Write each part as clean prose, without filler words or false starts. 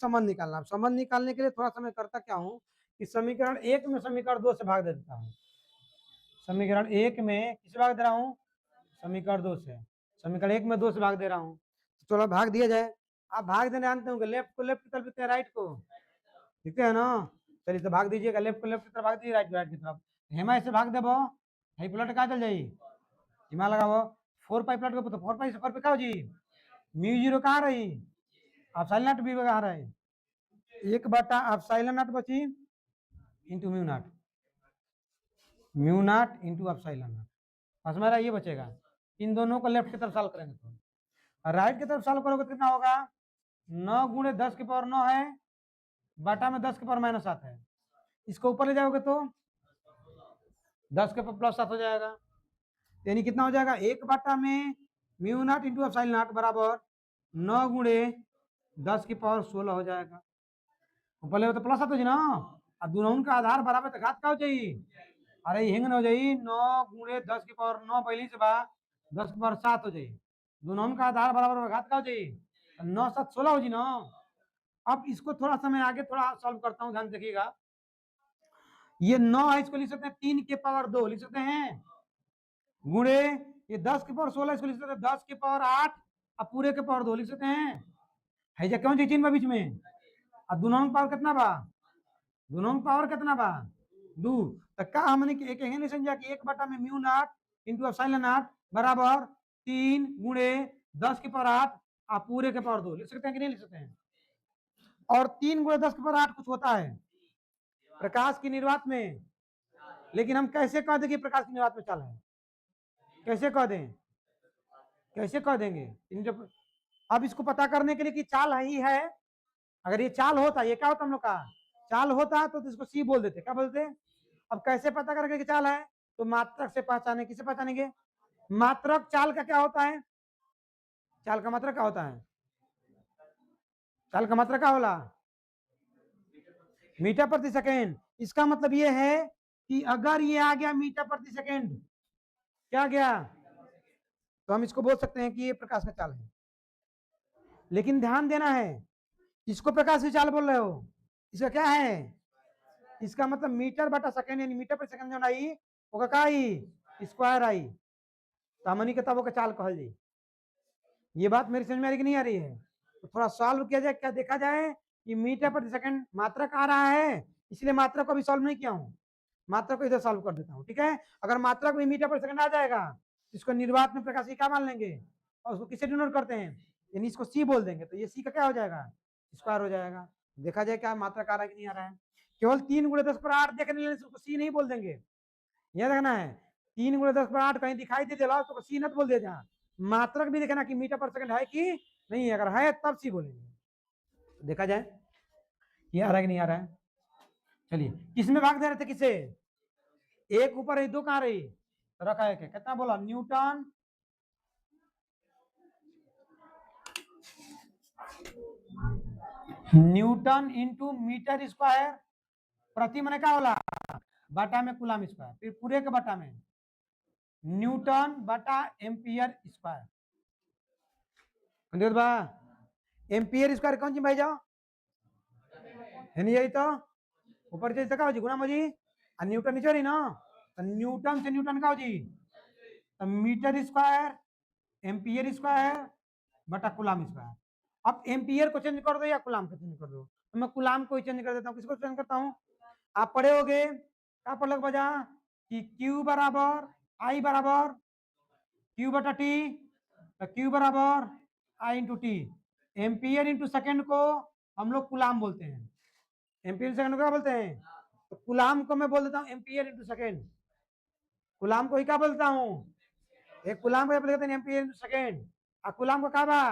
संबंध निकालना। अब संबंध निकालने के लिए थोड़ा सा मैं करता क्या हूँ कि समीकरण 1 में समीकरण 2 से भाग दे देता हूँ। समीकरण 1 में किसे भाग दे रहा हूँ? समीकरण 2 से। समीकरण 1 में 2 से भाग दे रहा हूँ, तो चलो भाग दिया जाए। आप भाग देने जानते होंगे, लेफ्ट को लेफ्ट की तरफ लिखते हैं, राइट को लिखते हैं ना। चलिए तो भाग दीजिएगा, लेफ्ट को लेफ्ट की तरफ भाग दीजिए, राइट को राइट की तरफ। हेमा ऐसे भाग देबो, है प्लट कहाँ चल जाई, हिमा लगाओ 4 पाई प्लट को, तो 4 पाई से 4 पे का हो जी, म्यू जीरो कहाँ रही, एप्सिलॉन नॉट बी कहाँ रहे, 1/एप्सिलॉन नॉट बची into mu naught, mu naught into epsilon not, बस हमारा ये बचेगा। इन दोनों को लेफ्ट की तरफ सॉल्व करेंगे तो राइट की तरफ सॉल्व करोगे तो कितना होगा, 9 गुणे 10 की पावर 9 है, बटा में 10 की पावर -7 है। इसको ऊपर ले जाओगे तो 10 के पावर +7 हो जाएगा, यानी कितना हो जाएगा, 1 में mu naught into epsilon not बराबर 9 गुणे 10 की पावर 16 हो जाएगा। ऊपर ले तो +7 हो जी ना, और दोनों का आधार बराबर तो घात का हो जाई, अरे हिंग न हो जाई, 9 गुणे 10 की पावर 9 पहली से बा 10 की पावर 7 हो जाई, दोनों का आधार बराबर घात का हो जाई, 9 7 16 हो जी ना। अब इसको थोड़ा सा मैं आगे थोड़ा सॉल्व करता हूँ, ध्यान देखिएगा। ये 9 है, इसको लिख सकते हैं 3 के पावर 2 लिख सकते हैं, गुणे ये 10 के पावर 16 इसको लिख सकते हैं 10 के पावर 8 अब पूरे के पावर 2 लिख सकते हैं, है जा क्यों चिन्ह बा बीच में, और दोनों का पावर कितना बा, दोनों का पावर कितना बा 2, तो का हमने एक नहीं समझा कि 1 में mu naught into epsilon not बराबर 3 गुणे 10 की पावर 8 आप पूरे के पावर 2 लिख सकते हैं कि नहीं लिख सकते हैं। और 3 गुणे 10 की पावर 8 कुछ होता है प्रकाश की निर्वात में, लेकिन हम कैसे कह दें कि प्रकाश की निर्वात में चाल है, कैसे कह दें, कैसे कह देंगे। अब इसको पता करने के लिए कि चाल ही है, अगर ये चाल होता, ये क्या होता हम लोग का चाल होता तो इसको सी बोल देते, क्या बोलते। अब कैसे पता करेंगे कि चाल है, तो मात्रक से पहचाने, किसे पहचानेंगे, मात्रक। चाल का क्या होता है, चाल का मात्रक क्या होता है, चाल का मात्रक क्या होला, मीटर प्रति सेकेंड। इसका मतलब ये है कि अगर ये आ गया मीटर प्रति सेकेंड, क्या गया, तो हम इसको बोल सकते हैं कि ये प्रकाश का चाल है। लेकिन ध्यान देना है, इसको प्रकाश की चाल बोल रहे हो, इसका क्या है, इसका मतलब मीटर बटा सेकेंड, यानी मीटर प्रति सेकेंड जो आई वो का आई स्क्वायर आई, तो हमनी किताबों का चाल कहल जी। ये बात मेरी समझ में आ रही कि नहीं आ रही है, तो थोड़ा सॉल्व किया जाए, क्या देखा जाए कि मीटर प्रति सेकंड मात्रक आ रहा है, इसलिए मात्रक को भी सॉल्व नहीं किया हूं, मात्रक को इधर सॉल्व कर देता हूं, ठीक है। अगर मात्रक भी मीटर प्रति सेकंड आ जाएगा, इसको निर्वात में प्रकाश की क्या मान लेंगे, और उसको किसे डिनोट करते हैं, यानी इसको सी बोल देंगे, तो ये सी का क्या हो जाएगा, स्क्वायर हो जाएगा। देखा जाए क्या मात्रक आ रहा है कि नहीं आ रहा है, केवल 3 गुणे 10 पर 8 देखने लेने से उसको सी नहीं बोल देंगे, यह देखना है 3 गुणे 10 पर 8 कहीं दिखाई दे दिला तो सी नत बोल दे जहाँ, मात्रक भी देखना कि मीटर पर सेकंड है कि नहीं है, अगर है तब सी बोलेंगे। देखा जाए ये आ रहा है कि नहीं आ रहा है। चलिए किसमें भाग दे रहे थे, किसे, एक ऊपर है, दो कहां रही, तो रखा है कितना बोला, newton newton into metre square प्रति मैंने क्या बोला, बटा में कूलम स्क्वायर, फिर पूरे के बटा में न्यूटन बटा एम्पियर स्क्वायर, एम्पियर स्क्वायर कौन सी भाई जाओ, है नहीं यही तो ऊपर से का हो जी गुना मजी, और न्यूटन नीचे रही ना, तो न्यूटन से न्यूटन का हो जी, तो मीटर स्क्वायर एम्पियर स्क्वायर बटा कूलम स्क्वायर। अब एम्पियर को चेंज कर दो या कूलम को चेंज कर दो, तो मैं कूलम को ही चेंज कर देता हूँ, किसको चेंज करता हूँ, आप पढ़े होगे क्या पढ़ लग बजा कि Q बराबर I बराबर Q बटा T, तो Q बराबर I into T, ampere into second को हम लोग कूलम बोलते हैं, एम्पियर सेकंड को क्या बोलते हैं, तो कूलम को मैं बोल देता हूँ एम्पियर इंटू सेकेंड, कूलम को ही क्या बोलता हूँ, एक कूलम को बोलते हैं एम्पियर इंटू सेकेंड, और कूलम को क्या बा,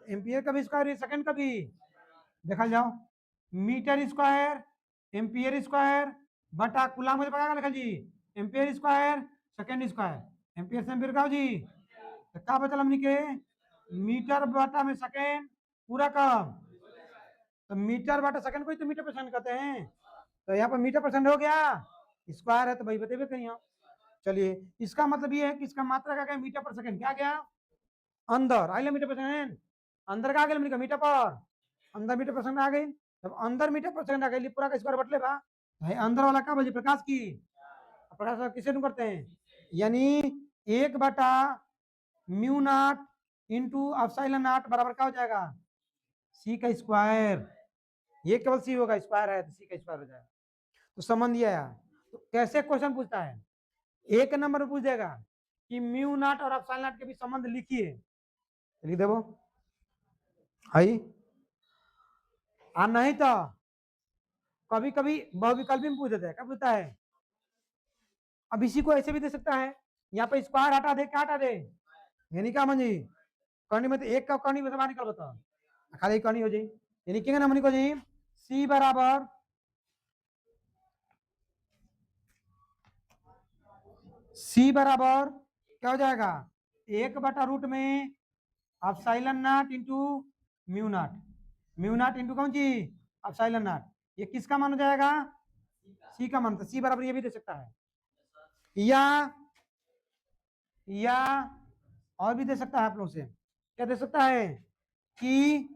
एम्पियर का भी स्क्वायर सेकेंड का भी, देखा जाओ मीटर स्क्वायर एम्पियर स्क्वायर बटा कूलम मुझे पता लिखा जी, ampere square second square, ampere से एम्पियर का जी, तो क्या बचल हमनी के मीटर बटा में सेकेंड पूरा कम, तो मीटर बटा सेकंड को ही तो मीटर पर सेकंड कहते हैं, तो यहाँ पर मीटर परसेंट हो गया, स्क्वायर है तो भाई बतेबे कहीं आप। चलिए इसका मतलब ये है कि इसका मात्रा क्या गया, मीटर पर सेकंड क्या गया, अंदर आई मीटर पर सेकंड, अंदर का गया मीटर पर, अंदर मीटर पर सेकंड आ गई। जब अंदर मीटर पर सेकंड आ गई पूरा का स्क्वायर बटले बा भाई अंदर वाला का बजे प्रकाश की प्रकाश किसे करते हैं यानी 1/μ0 इंटू एप्सिलॉन नॉट बराबर क्या हो जाएगा सी का स्क्वायर। ये केवल सी होगा स्क्वायर है तो सी का स्क्वायर हो जाएगा। तो संबंध ये आया। तो कैसे क्वेश्चन पूछता है एक नंबर में पूछ देगा कि μ0 और एप्सिलॉन नॉट के बीच संबंध लिखिए लिख देवो हाई आ नहीं तो कभी कभी बहुविकल्पी में पूछ देता है क्या पूछता है। अब इसी को ऐसे भी दे सकता है यहाँ पे स्क्वायर हटा दे क्या हटा दे यानी क्या मंजी करनी में तो एक का करनी में बाहर निकल बता खाली करनी हो जाए यानी क्या ना को जी सी बराबर क्या हो जाएगा 1/रूट में epsilon not into mu naught into कौन जी एप्सिलॉन नॉट ये किसका मान हो जाएगा सी का मान। तो सी बराबर ये भी दे सकता है या और भी दे सकता है आप लोग से क्या दे सकता है कि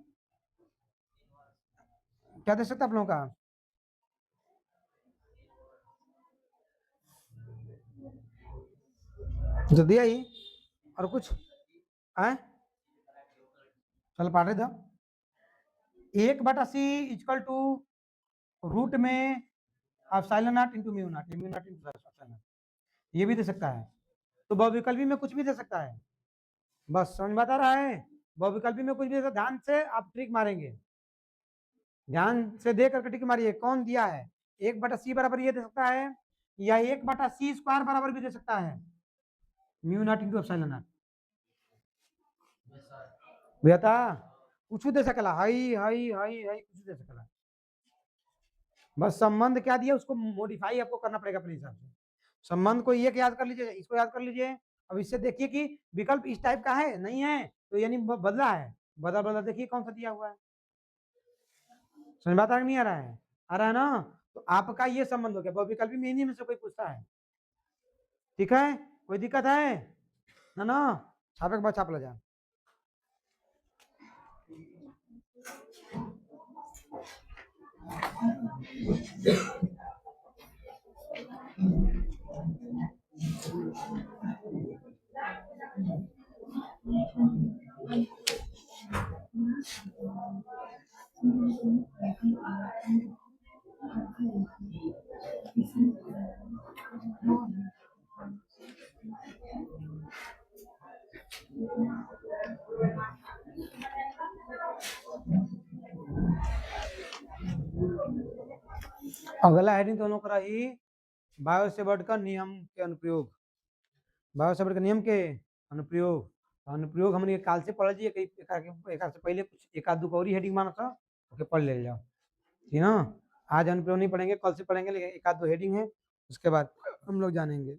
क्या दे सकता है आप लोगों का जो दिया ही और कुछ है चल पढ़ रहे थे 1/c इक्वल टू रूट में epsilon not into mu naught into epsilon ये भी दे सकता है। तो बहुविकल्पी में कुछ भी दे सकता है बस समझ में आता रहा है बहुविकल्पी में कुछ भी दे ध्यान से आप ट्रिक मारेंगे ध्यान से देख करके ट्रिक मारिए कौन दिया है 1/c बराबर ये दे सकता है या 1/c स्क्वायर बराबर भी दे सकता है mu naught into epsilon not बेटा कुछ दे सकला हाई हाई हाई हाई कुछ दे सकला बस संबंध क्या दिया उसको मॉडिफाई आपको करना पड़ेगा अपने हिसाब से। संबंध को एक याद कर लीजिए इसको याद कर लीजिए। अब इससे देखिए कि विकल्प इस टाइप का है नहीं है तो यानी बदला है बदल बदल देखिए कौन सा दिया हुआ है समझ बात नहीं आ रहा है आ रहा है ना। तो आपका ये संबंध हो गया विकल्प में इन्हीं में से कोई पूछता है ठीक है कोई दिक्कत है ना छापे के बाद छाप ला जाए। अगला हेडिंग दोनों का रही बायोसेवर्ट का नियम के अनुप्रयोग बायोसेवर्ट के नियम के अनुप्रयोग अनुप्रयोग हमने काल से पढ़ लीजिए एक से पहले कुछ एक आध और हेडिंग माना था ओके पढ़ ले जाओ ठीक ना। आज अनुप्रयोग नहीं पढ़ेंगे कल से पढ़ेंगे लेकिन एक आध दो हेडिंग है उसके बाद हम लोग जानेंगे।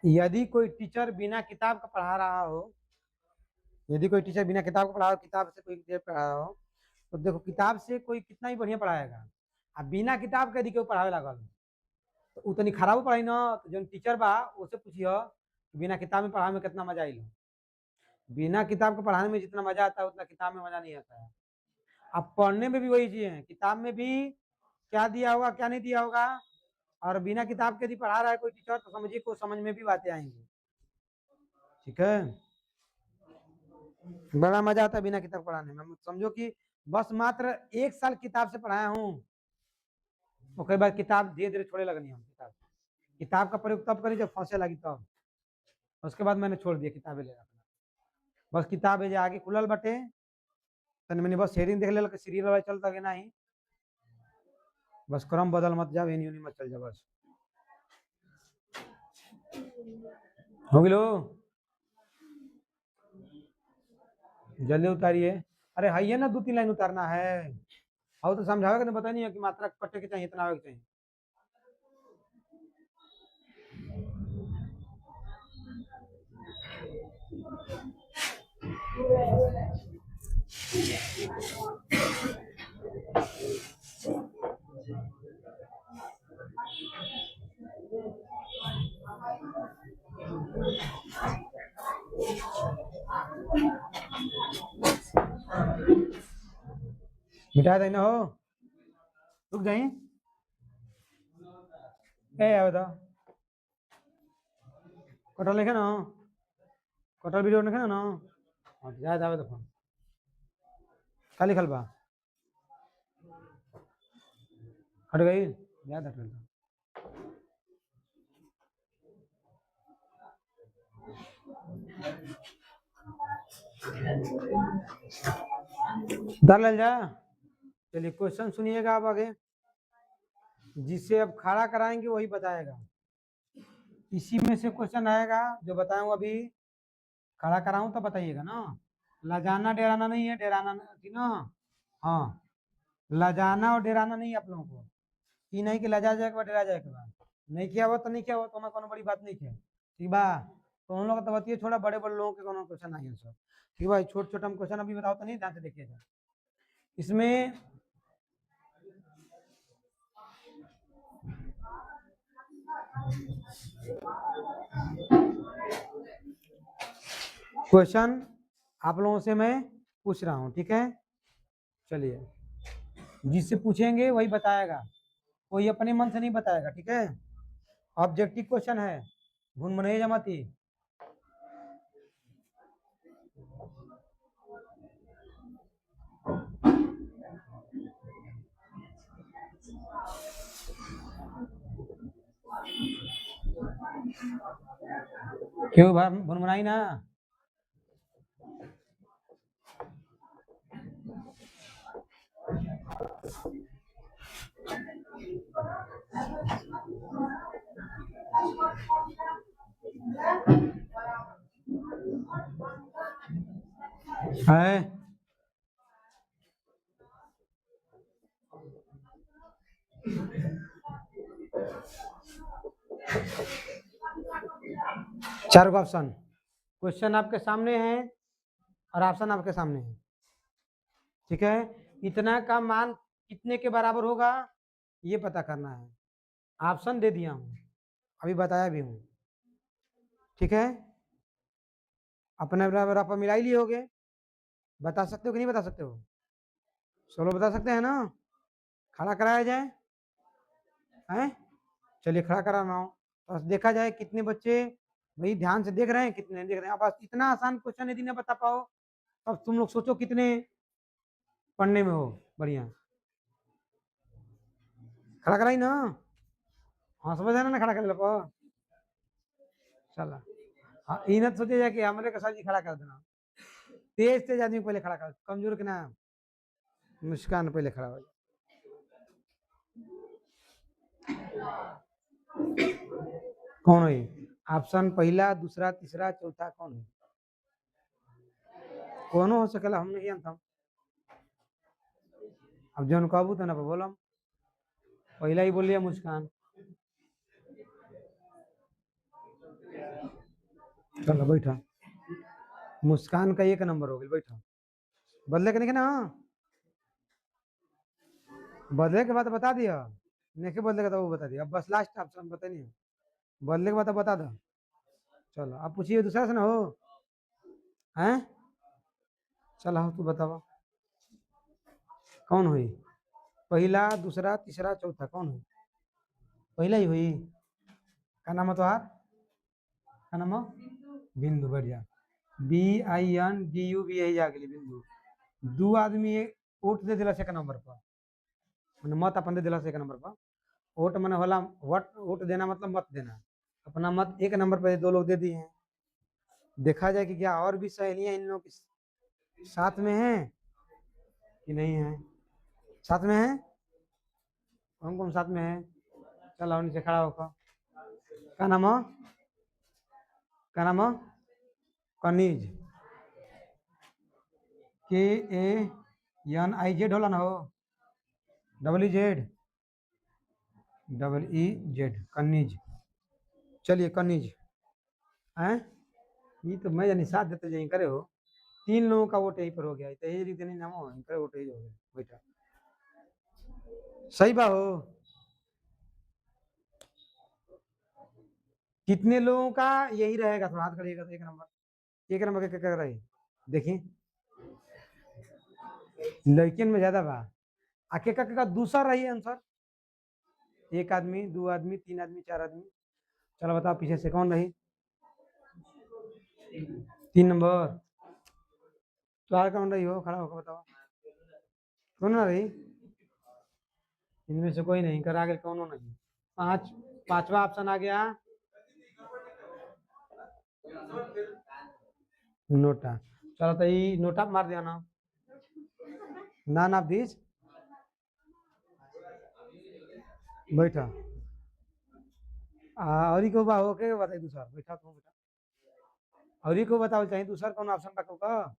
यदि कोई टीचर बिना किताब का पढ़ा रहा हो यदि कोई टीचर बिना किताब का पढ़ा हो किताब से कोई पढ़ा रहा हो तो देखो किताब से कोई कितना ही बढ़िया पढ़ाएगा अब बिना किताब के यदि कोई पढ़ावे लागल तो उतनी खराब पढ़ाई ना तो जो टीचर बा उससे पूछिए बिना किताब में पढ़ाने में कितना मजा आई बिना किताब के पढ़ाने में जितना मजा आता है उतना किताब में मजा नहीं आता है। अब पढ़ने में भी वही चीज है, किताब में भी क्या दिया होगा क्या नहीं दिया होगा, और बिना किताब के यदि पढ़ा रहा है कोई टीचर तो समझिए को समझ में भी बातें आएंगी। ठीक है, बड़ा मजा आता है बिना किताब पढ़ाने में। समझो कि बस मात्र 1 साल किताब से पढ़ाया हूँ, उसके बाद किताब धीरे धीरे छोड़े लगनी है। किताब किताब का प्रयोग तब करी जब फंसे लगी तब, उसके बाद मैंने छोड़ दिया किताबें ले रखना। बस किताब है जो आगे खुलल बटे तन मैंने बस शेयरिंग देख ले सीरियल वाला चलता कि नहीं, बस क्रम बदल मत जाओ, एनी मत चल जाओ, बस हो गलो। जल्दी उतारिए। अरे है ना 2-3 लाइन उतारना है, और तो समझाओगे तो पता नहीं है कि मात्रा कटे के चाहिए इतना आवे के चाहिए। मिटा देना हो, रुक जाइए। ए आओ तो कटल लिखे ना, कटल वीडियो लिखे ना, हाँ जा जावे तो फोन खाली खलबा हट गई, याद हट गई। डाल जा। चलिए क्वेश्चन सुनिएगा आप आगे, जिससे अब खड़ा कराएंगे वही बताएगा। इसी में से क्वेश्चन आएगा जो बताऊं अभी, खड़ा कराऊं तो बताइएगा ना। लजाना डेराना नहीं है, डेराना थी ना, हाँ लजाना और डेराना नहीं है आप लोगों को, कि नहीं कि लजा जाए के बाद डेरा जाए के बाद, नहीं किया हुआ तो नहीं किया हुआ तो कोनो बड़ी बात नहीं है, ठीक बा। तो उन लोग तो बतिए छोड़ा, बड़े बड़े लोगों के कोनो क्वेश्चन नहीं है सब, ठीक भाई। छोटे छोटे हम क्वेश्चन अभी बताओ तो नहीं, ध्यान से देखिएगा इसमें। क्वेश्चन आप लोगों से मैं पूछ रहा हूं, ठीक है। चलिए, जिससे पूछेंगे वही बताएगा, कोई अपने मन से नहीं बताएगा, ठीक है। ऑब्जेक्टिव क्वेश्चन है, भून मने जमाती। क्यों भून मनाई ना, है 4 ऑप्शन, क्वेश्चन आपके सामने है और ऑप्शन आपके सामने है, ठीक है। इतना का मान कितने के बराबर होगा ये पता करना है। ऑप्शन दे दिया हूं, अभी बताया भी हूं, ठीक है। अपने बराबर आप मिला ही लिए होगे, बता सकते हो कि नहीं बता सकते हो, सोलो बता सकते हैं ना। खड़ा कराया जाए, हैं, चलिए खड़ा कराना हो तो देखा जाए कितने बच्चे भाई ध्यान से देख रहे हैं कितने नहीं देख रहे हैं। अब इतना आसान क्वेश्चन यदि ना बता पाओ तब तुम लोग सोचो कितने पढ़ने में हो बढ़िया। खड़ा कराई ना, हाँ समझ ना खड़ा कर लो, चला। हाँ ई न सोचे जाए कि हमारे का जी खड़ा कर देना, तेज तेज आदमी पहले खड़ा कर, कमजोर के ना मुस्कान पहले खड़ा हो। कौन है ऑप्शन पहला दूसरा तीसरा चौथा कौन है, कौन हो सकेला, हम नहीं जानता। अब जौन कहबू तो ना बोलम, पहला ही बोलिए मुस्कान। चलो बैठा, मुस्कान का 1 नंबर हो गया, बैठा। बदले के नहीं ना, बदले के बाद बता दिया, नहीं बदले का तो वो बता दिया। अब बस लास्ट ऑप्शन बता नहीं, बदले के बाद बता दो। चलो अब पूछिए दूसरा से ना हो, हैं, चलो तू बताओ। कौन हुई? पहला, दूसरा, तीसरा, चौथा कौन हुई? पहला ही हुई। क्या नाम है तुम्हार? क्या नाम है? बिंदु। बढ़िया। BINDU भी यही आ गई बिंदु। दो आदमी वोट दे दिला सेकंड नंबर पर, मैंने मत अपन दे दिला सेकंड नंबर पर। वोट मैंने होला वोट देना मतलब मत देना। अपना मत एक नंबर पर दो लोग दे दिए हैं। देखा जाए कि क्या और भी सहेलियां इन लोगों के साथ में हैं कि नहीं है? साथ में है? कौन कौन साथ में है? चलो नीचे खड़ा होकर। क्या नाम है? क्या नाम है? कनीज। KANIZ होला ना हो? EEZ कनीज। चलिए कनीज हैं। ये तो मैं जानी साथ देते यहीं करे हो। 3 लोगों का वोट यहीं पर हो गया। तो यही रीते नहीं नाम हो करे वोट यही हो गया बेटा। सही बात हो। कितने लोगों का यही रहेगा? थोड़ा हाथ करिएगा तो एक नंबर क्या कर रही देखिए। लड़कियन में ज्यादा बा। आके का दूसरा रही आंसर। एक आदमी, 2 आदमी, 3 आदमी, 4 आदमी। चलो बताओ पीछे से कौन रही? 3 नंबर। तो कौन रही हो? खड़ा होकर बताओ कौन ना रही? इनमें से कोई नहीं कर आगे कौन नहीं। पांचवा ऑप्शन आ गया नोटा। चलो तो ये नोटा मार दिया ना। नान ऑफ दिस। बैठा और को बा हो के बताई दूसरा बैठा तुम बेटा। और को बताओ चाहिए दूसरा कौन ऑप्शन रखो का?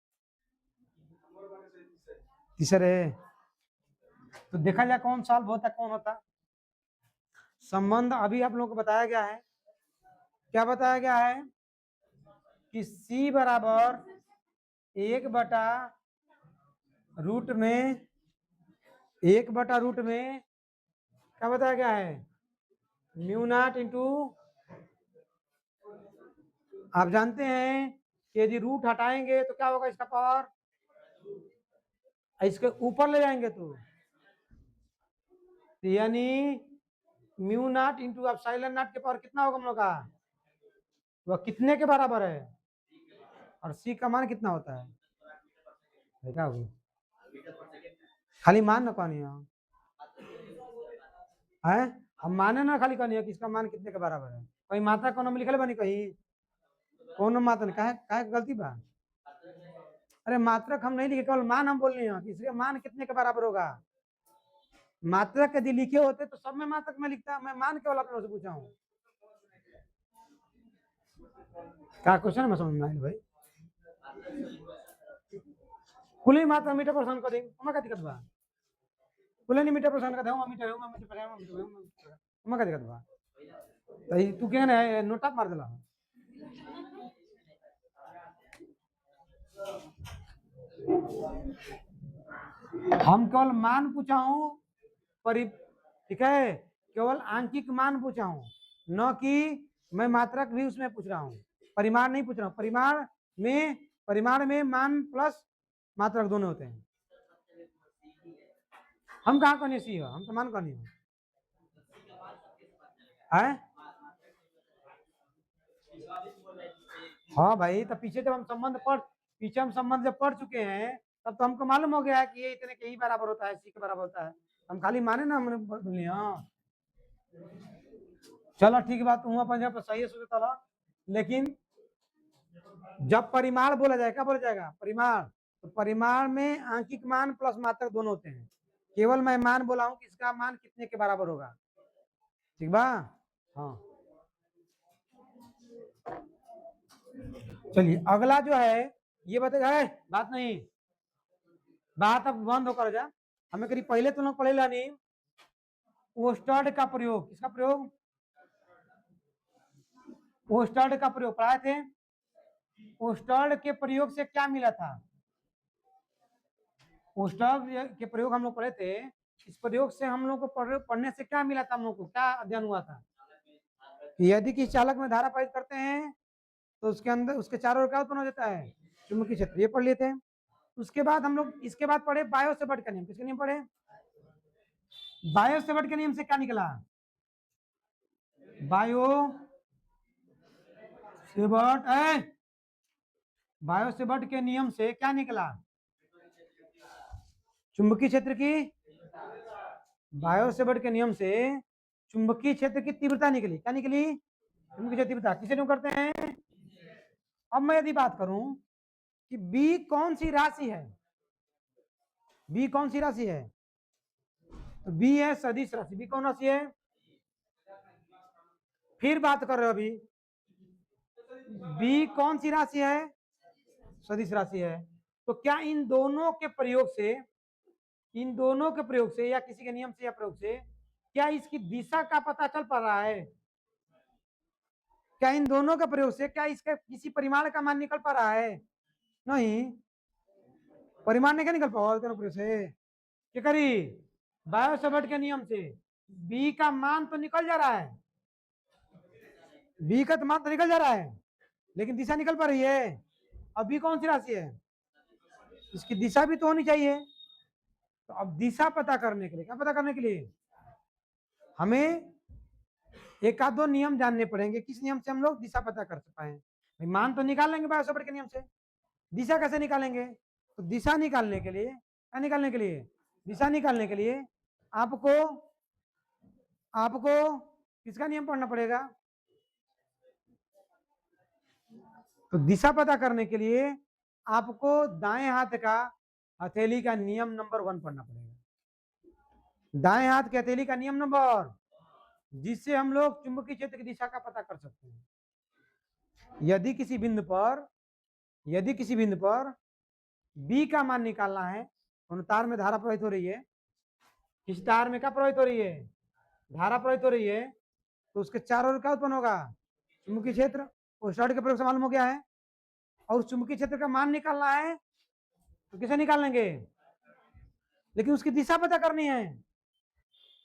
तीसरे। तो देखा जाए कौन सॉल्व होता कौन होता। संबंध अभी आप लोगों को बताया गया है। क्या बताया गया है? कि C बराबर 1/रूट में 1/रूट में क्या बताया गया है? Mu naught into. आप जानते हैं कि यदि रूट हटाएंगे तो क्या होगा? इसका पावर इसके ऊपर ले जाएंगे तो यानी mu naught into epsilon not के पावर कितना होगा हम लोग का? वह कितने के बराबर है? और C का मान कितना होता है? क्या होगा? खाली मान ना कौन है? हम माने ना खाली कौन है कि इसका मान कितने के बराबर है। कहीं मात्रा कौन में लिखल बनी कहीं कौन मात्रा काहे गलती बा? अरे मात्रक हम नहीं लिखे केवल मान हम बोल रहे हैं कि इसका मान कितने के बराबर होगा। मात्रक यदि लिखे होते तो सब में मात्रक में लिखता। मैं मान केवल आप लोगों से पूछा हूँ। क्या क्वेश्चन है मैं समझ में भाई? कुल ही मात्रा मीटर परसेंट कर देंगे हमें क्या दिक्कत बा? कुल नहीं मीटर परसेंट का दे मीटर हमें क्या दिक्कत बा? तू क्या है नोटा मार दिला। हम केवल मान पूछा हूँ ठीक है। केवल आंकिक मान पूछा हूँ न कि मैं मात्रक भी उसमें पूछ रहा हूँ। परिमाण नहीं पूछ रहा हूँ। परिमाण में मान प्लस मात्रक दोनों होते हैं। हम कहाँ कहने सी हो? हम तो मान कहनी हो है। हाँ भाई तो पीछे जब हम संबंध जब पढ़ चुके हैं तब तो हमको मालूम हो गया है कि ये इतने के ही बराबर होता है C के बराबर होता है। हम खाली माने ना हमने बोली हाँ। चलो ठीक बात हुआ पंजाब सही है सोचता था। लेकिन जब परिमाण बोला जाए क्या बोला जाएगा? परिमाण। तो परिमाण में आंकिक मान प्लस मात्रक दोनों होते हैं। केवल मैं मान बोला हूं कि इसका मान कितने के बराबर होगा। ठीक बा? हाँ चलिए अगला जो है ये बताएगा है बात नहीं। बात अब बंद होकर जा। हमें करीब पहले तो लोग पढ़ेला नहीं ओस्टर्ड का प्रयोग। किसका प्रयोग? ओस्टर्ड का प्रयोग पढ़ाए थे। ओस्टर्ड के प्रयोग से क्या मिला था? ओस्टर्ड के प्रयोग हम लोग पढ़े थे। इस प्रयोग से हम लोग को पढ़ने से क्या मिला था? हम लोग को क्या अध्ययन हुआ था? यदि किसी चालक में धारा पारित करते हैं तो उसके अंदर उसके चारों ओर क्या उत्पन्न हो जाता है? चुंबकीय क्षेत्र। ये पढ़ लेते हैं। उसके बाद हम लोग इसके बाद पढ़े बायो सेवर्ट का नियम। किसका नियम पढ़े? बायो सेवर्ट के नियम से क्या निकला? बायो सेवर्ट बायो सेवर्ट के नियम से क्या निकला? चुंबकीय क्षेत्र की, बायो सेवर्ट के नियम से चुंबकीय क्षेत्र की तीव्रता निकली। क्या निकली? चुंबकीय तीव्रता। किसे नियम करते हैं? अब मैं यदि बात करूं कि बी कौन सी राशि है, बी कौन सी राशि है, तो बी है सदिश राशि। बी कौन राशि है? फिर बात कर रहे हो अभी, बी कौन सी राशि है? सदिश राशि है। तो क्या इन दोनों के प्रयोग से, इन दोनों के प्रयोग से या किसी के नियम से या प्रयोग से क्या इसकी दिशा का पता चल पा रहा है? क्या इन दोनों के प्रयोग से क्या इसका किसी परिमाण का मान निकल पा रहा है? नहीं, परिमाण नहीं क्या निकल पाओ प्रयोग से। क्या करी? बायो सेवर्ट के नियम से बी का मान तो निकल जा रहा है, बी का तो मान तो निकल जा रहा है, लेकिन दिशा निकल पा रही है। अब बी कौन सी राशि है? इसकी दिशा भी तो होनी चाहिए। तो अब दिशा पता करने के लिए, क्या पता करने के लिए हमें एक आध दो नियम जानने पड़ेंगे। किस नियम से हम लोग दिशा पता कर पाए? मान तो निकाल लेंगे बायो सेवर्ट के नियम से, दिशा कैसे निकालेंगे? तो दिशा निकालने के लिए, क्या निकालने के लिए? दिशा निकालने के लिए आपको आपको किसका नियम पढ़ना पड़ेगा? तो दिशा पता करने के लिए आपको दाएं हाथ का हथेली का नियम नंबर 1 पढ़ना पड़ेगा। दाएं हाथ के हथेली का नियम नंबर, जिससे हम लोग चुंबकीय क्षेत्र की दिशा का पता कर सकते हैं। यदि किसी बिंदु पर बी का मान निकालना है, तो तार में धारा प्रवाहित हो रही है, किस तार में क्या प्रवाहित हो रही है? धारा प्रवाहित हो रही है, तो उसके चारों ओर क्या उत्पन्न होगा? चुंबकीय क्षेत्र। वो स्टड के प्रयोग से मालूम हो गया है। और उस चुंबकीय क्षेत्र का मान निकालना है तो कैसे निकालेंगे? लेकिन उसकी दिशा पता करनी है,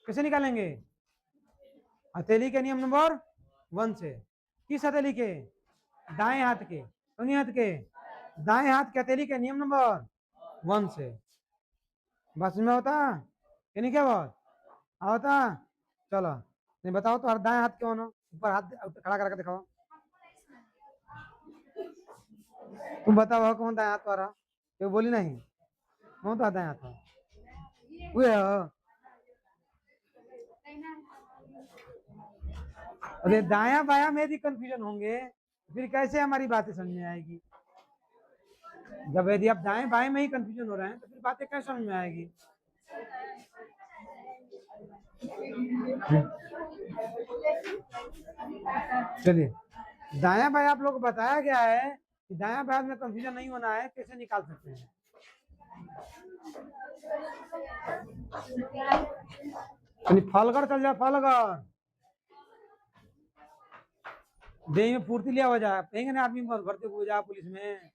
कैसे निकालेंगे? हथेली के नियम नंबर 1 से। किस हथेली के? दाएं हाथ के। दोनों हाथ के दाएं हाथ के हथेली के नियम नंबर 1 से। बस में होता कि नहीं? क्या बात होता? चलो नहीं बताओ तो दाएं हाथ क्यों ना, ऊपर हाथ खड़ा करके दिखाओ। तुम बताओ कौन दाएं हाथ वाला? क्यों बोली नहीं? कौन तो दाएं हाथ? अरे दाया बाया में भी कंफ्यूजन होंगे, फिर कैसे हमारी बातें समझ में आएगी? जब यदि आप दाएं बाएं में ही कंफ्यूजन हो रहे हैं तो फिर बातें कैसे समझ में आएगी? चलिए, दाया बाया आप लोग को बताया गया है कि दाया बाया में कंफ्यूजन नहीं होना है, कैसे निकाल सकते हैं? फलगढ़ चल जाओ, फलगढ़ देही में फुर्ती लिया हो जाए, कहेंगे ना आदमी भर्ती हो जाए पुलिस में।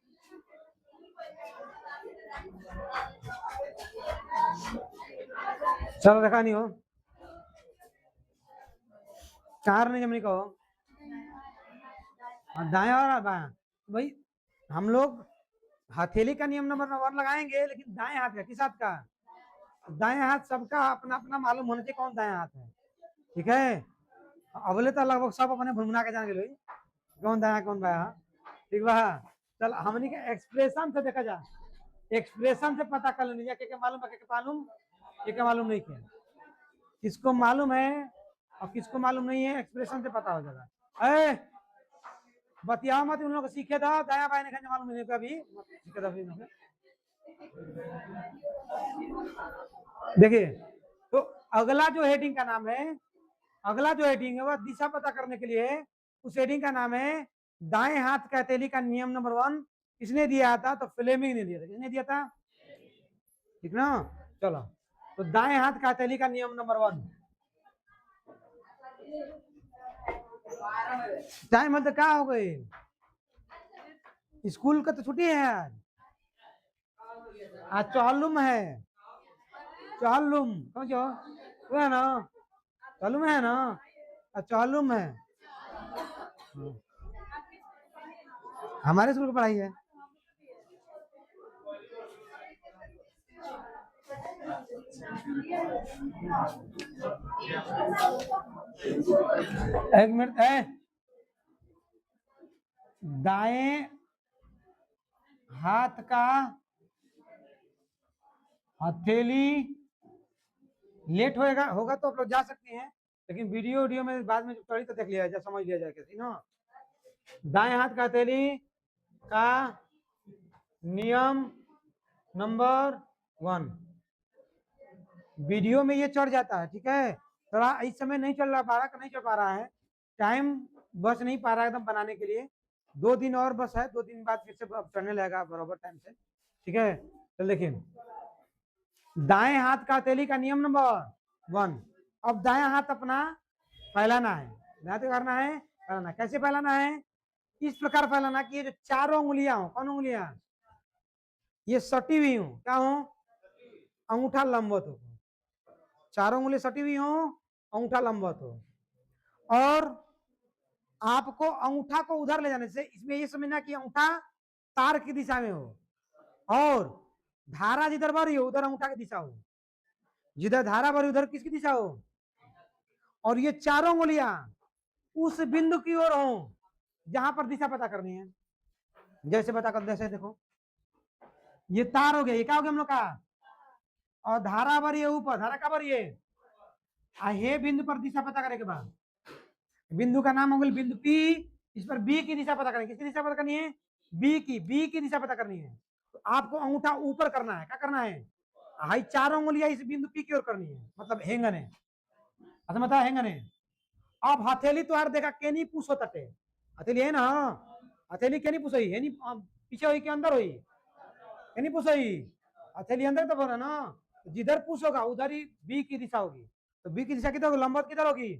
चलो रखा नहीं हो, चार नहीं जमनी कहो, दाया और बाया। भाई हम लोग हथेली का नियम नंबर 1 लगाएंगे, लेकिन दाएं हाथ का, किस हाथ का? दाएं हाथ सबका अपना अपना मालूम होना चाहिए कौन दाएं हाथ है, ठीक है? अगले तो लगभग सब अपने भुनभुना के जान गए कौन दाया कौन बाया, ठीक बा? चल हमनी के एक्सप्रेशन से देखा जा, एक्सप्रेशन से पता कर लेनी के मालूम है, के मालूम, के मालूम नहीं किया, किसको मालूम है और किसको मालूम नहीं है, एक्सप्रेशन से पता हो जाएगा। बतिया मत, उन लोग को सीखे था दाया बाया नहीं मालूम नहीं कभी सीखे था। देखिए, तो अगला जो हेडिंग का नाम है, अगला जो हेडिंग है वह दिशा पता करने के लिए है। उस हेडिंग का नाम है दाएं हाथ का हथेली का नियम नंबर 1। किसने दिया था? तो फ्लेमिंग ने दिया था। किसने दिया था? ठीक ना? चलो, तो दाएं हाथ का हथेली का नियम नंबर 1। टाइम मतलब क्या हो गई? स्कूल का तो छुट्टी है आज, आज चालूम है, चालूम समझो, वो है ना, चालूम है ना, चालूम है। हमारे स्कूल की पढ़ाई है। एक मिनट है। दाएं हाथ का हथेली लेट होएगा होगा तो आप लोग जा सकते हैं, लेकिन वीडियो में बाद में पढ़ी तो देख लिया जाए, समझ लिया जाए कैसे ना। दाएं हाथ का हथेली का नियम नंबर 1, वीडियो में ये चढ़ जाता है, ठीक है। थोड़ा इस समय नहीं चल रहा, 12 का नहीं चल पा रहा है, टाइम बस नहीं पा रहा है एकदम बनाने के लिए। 2 दिन और बस है, 2 दिन बाद फिर से चढ़ने लगेगा बराबर टाइम से, ठीक है। तो देखिए, दाएं हाथ का हथेली का नियम नंबर 1। अब दाएं हाथ अपना फैलाना है, दाएं तो करना है, फैलाना। कैसे फैलाना है? इस प्रकार फैलाना कि ये जो चारों उंगलियां हो, कौन उंगलियां? ये सटी हुई हूं, क्या हो? अंगूठा लंबवत हो, चारों उंगली सटी हुई हो, अंगूठा लंबवत हो। और आपको अंगूठा को उधर ले जाने से इसमें ये समझना कि अंगूठा तार की दिशा में हो, और धारा जिधर बढ़ रही हो उधर अंगूठा की दिशा हो, जिधर धारा बढ़ रही उधर किसकी दिशा हो। और ये चारों उंगलियां उस बिंदु की ओर हो जहां पर दिशा पता करनी है। जैसे पता कर, जैसे देखो ये तार हो गया, ये क्या हो गया हम लोग का, और धारा बढ़ रही है ऊपर, धारा क्या बढ़ रही है, हे बिंदु पर दिशा पता करने के बाद बिंदु का नाम हो गया बिंदु P, इस पर B की दिशा पता करनी है। किसकी दिशा पता करनी है? B की दिशा पता करनी है। तो आपको अंगूठा ऊपर करना है, क्या करना है, हाई चारों उंगलियां इस बिंदु P की ओर करनी है, मतलब हेंगन है, अच्छा बता हेंगन है। अब हथेली तो हर देखा केनी पूछ होता टे, हथेली है ना, हथेली केनी पूछ है नहीं, पीछे हुई के अंदर हुई, केनी पूछ हथेली अंदर तो बोला ना, जिधर पूछ होगा उधर ही B की दिशा होगी। तो B की दिशा किधर होगी, लंबवत किधर होगी,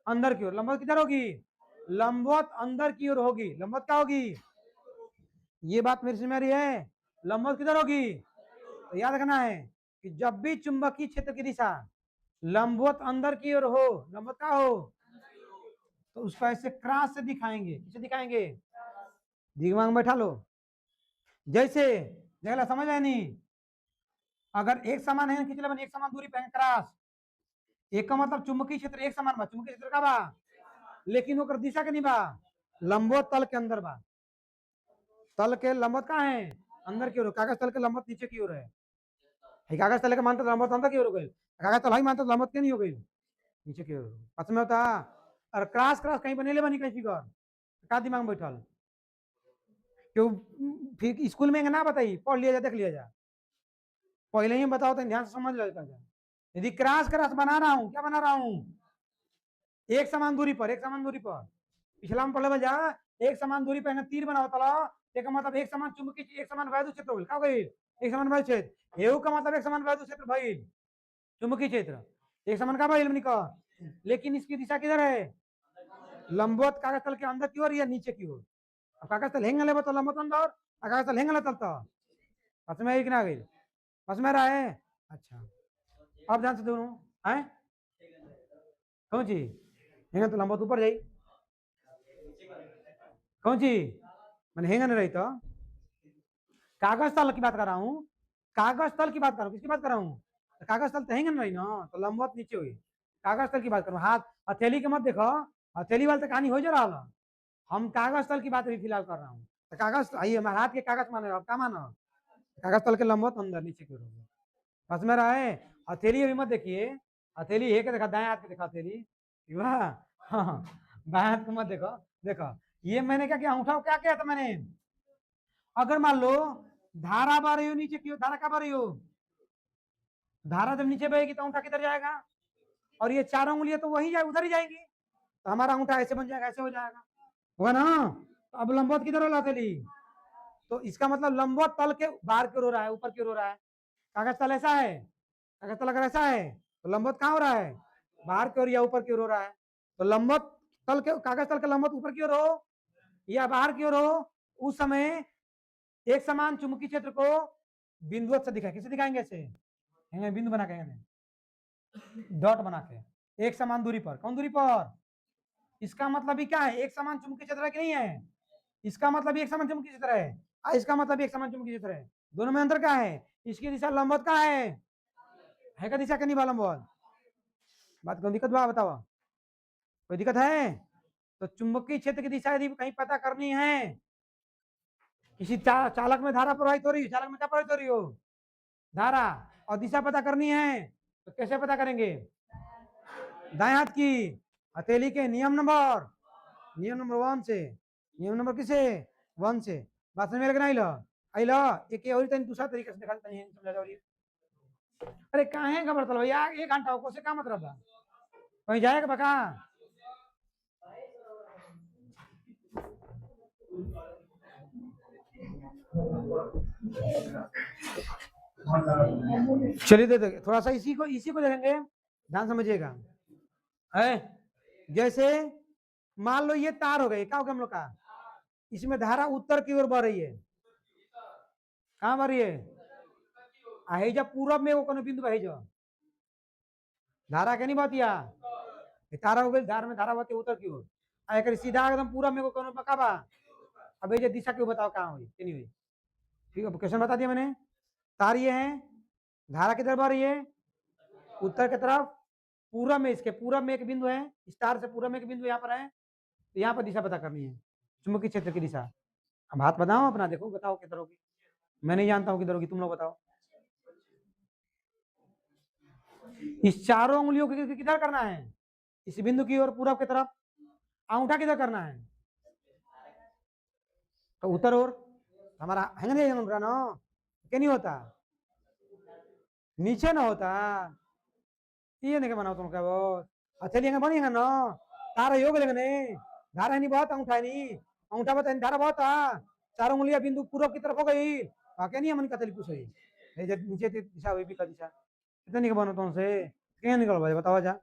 अंदर की ओर। लंबवत किधर होगी, लंबवत अंदर की ओर होगी। लंबवत क्या होगी, ये बात मेरी समझ में आ रही है, लंबवत किधर होगी। तो याद रखना है कि जब भी चुंबकीय क्षेत्र की दिशा लंबवत अंदर की ओर हो, लंबवत क्या हो, तो उसको ऐसे क्रॉस से दिखाएंगे। किसे दिखाएंगे, दिमाग में बैठा लो। जैसे जगह समझ आए नहीं, अगर एक समान है खींच ले, एक समान दूरी पे क्रॉस, एक का मतलब चुंबकीय क्षेत्र एक समान बा, चुंबकीय क्षेत्र का बा, लेकिन ओकर दिशा के नहीं बा, लंबवत तल के अंदर बा। तल के लंबवत कहाँ है, अंदर की ओर। कागज तल के लंबवत नीचे की ओर है, कागज तल के मानते लंबवत अंदर की ओर हो गई, कागज तल ही मानते लंबवत क्यों नहीं हो गई, नीचे की ओर। पता में होता। और क्रॉस क्रॉस कहीं बनेले बनी कहीं फिगर, का दिमाग में बैठल क्यों, फिर स्कूल में ना बताई, पढ़ लिया जा, देख लिया जा, पहले ही बताओ तो ध्यान से समझ लेता जा। यदि क्रॉस क्रॉस बना रहा हूं, क्या बना रहा हूं, एक समान दूरी पर, एक समान दूरी पर, पिछला में पढ़ले जा, एक समान दूरी पर तीर बनाओ तला, एक मतलब एक समान चुंबकीय, एक समान वायु क्षेत्र का गई, एक समान वायु क्षेत्र, एहू का मतलब एक समान वायु क्षेत्र भइल, चुंबकीय क्षेत्र एक समान का भइल का। लेकिन इसकी दिशा किधर है, लंबवत कागज तल के अंदर की ओर या नीचे की ओर। अब कागज तल हेंग लेबो तो लंबवत अंदर, कागज तल हेंग ले तलता, बस में एक ना गई, बस में रहा है। अच्छा, अब ध्यान से दोनों है, कौन सी हेंग तो लंबवत ऊपर जाई, कौन सी मैंने हेंग नहीं रही तो, कागज तल की बात कर रहा हूँ, कागज तल की बात कर रहा हूँ, किसकी बात कर रहा हूँ, तो कागज तल तो हेंग नहीं ना, तो लंबवत नीचे हुई, कागज तल की बात करूँ। हाथ हथेली के मत देखो, हथेली वाले तो कहानी हो जा रहा, हम कागज तल की बात अभी फिलहाल कर रहा हूँ। तो कागज आइए हमारे हाथ के कागज माने, आप क्या मानो, कागज तल के लंबवत अंदर नीचे की ओर, बस में रहा है। हथेली अभी मत देखिए, हथेली है के देखा, दाएं हाथ के देखा हथेली, हाँ बाएं हाथ को मत देखो। देखो ये मैंने क्या किया, अंगूठा क्या किया था मैंने, अगर मान लो धारा बह रही हो नीचे की ओर, धारा क्या बह रही हो, धारा जब नीचे बहेगी तो अंगूठा किधर जाएगा, और ये चारों उंगलियां तो वही जाए, उधर ही जाएंगी, तो हमारा अंगूठा ऐसे बन जाएगा, ऐसे हो जाएगा, होगा ना। तो अब लंबवत किधर हो हथेली, तो इसका मतलब लंबवत तल के बाहर की ओर हो रहा है, ऊपर की ओर हो रहा है। कागज तल ऐसा है, कागज तल अगर ऐसा है तो लंबवत कहाँ हो रहा है, बाहर की ओर या ऊपर की ओर हो रहा है। तो लंबवत तल के, कागज तल के लंबवत ऊपर की ओर हो या बाहर की ओर हो, उस समय एक समान चुंबकीय क्षेत्र को बिंदुवत से दिखाए, किसे दिखाएंगे, ऐसे बिंदु बना के, डॉट बना के, एक समान दूरी पर, कौन दूरी पर, इसका मतलब ही क्या है, एक समान चुंबकीय क्षेत्र की नहीं है, इसका मतलब एक समान चुंबकीय क्षेत्र है, इसका मतलब एक समान चुंबकीय क्षेत्र है, दोनों में अंतर क्या है, इसकी दिशा लंबवत का है, है का दिशा के नहीं मालूम बोल बात कौन दिक्कत बा बताओ कोई दिक्कत है तो चुंबकीय क्षेत्र की दिशा यदि कहीं पता करनी है किसी चालक में धारा प्रवाहित हो रही है चालक में क्या प्रवाहित हो रही हो धारा और दिशा पता करनी है तो कैसे पता करेंगे दाएं हाथ की हथेली के नियम नंबर 1 से नियम नंबर किसे 1 से बात समझ में लगना आइलो एक और तनी दूसरा तरीका से दिखा तनी समझा जाओ अरे काहे घबरतल भैया 1 घंटा हो से का मतलब बा कहीं जाएगा बका चलिए दे देंगे थोड़ा सा इसी को देखेंगे ध्यान समझिएगा है जैसे मान लो ये तार हो गए क्या हो गया हम लोग का इसमें धारा उत्तर की ओर बढ़ रही है कहाँ बढ़ रही है जब पूरब में वो कोनो बिंदु है जो धारा के नहीं बतिया तारा हो गई धार में धारा बती उत्तर की ओर एक सीधा एकदम पूरब में कोनो बकाबा अब ये दिशा क्यों बताओ कहाँ हुई नहीं हुई ठीक है क्वेश्चन बता दिया मैंने तार ये है धारा किधर बढ़ रही है उत्तर की तरफ पूरब में इसके पूरब में एक बिंदु है स्टार से पूरब में एक बिंदु यहाँ पर है तो यहाँ पर दिशा पता करनी है चुंबकीय क्षेत्र की दिशा अब हाथ बताओ अपना देखो बताओ किधर होगी मैं नहीं जानता हूँ किधर होगी तुम लोग बताओ इस चारों उंगलियों को किधर करना है इस बिंदु की ओर पूरब की तरफ अंगूठा किधर करना है तो उत्तर ओर हमारा है ना क्या नहीं होता नीचे ना होता ये नहीं बनाओ तुम क्या वो अच्छा लिएंगे बनेगा ना तारा योग लेंगे नहीं धारा नहीं बहुत अंगूठा नहीं अंगूठा बता धारा बहुत था चारों उंगलियां बिंदु पूरब की तरफ हो गई क्या नहीं मन कतली कुछ नीचे दिशा हुई भी का दिशा कितने निकल बनो तुमसे क्या निकल भाई बताओ जा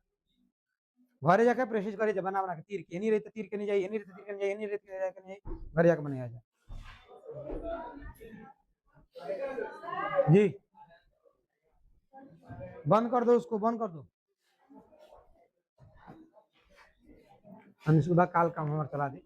घरे जाकर प्रेसिस करे बना बना के तीर के नहीं रहते तीर के नहीं जाइए नहीं रहते तीर के नहीं जाइए नहीं रहते जाके नहीं घरे जाकर बने जा जी बंद कर दो उसको बंद कर दो हम सुबह काल काम हमारा चला दे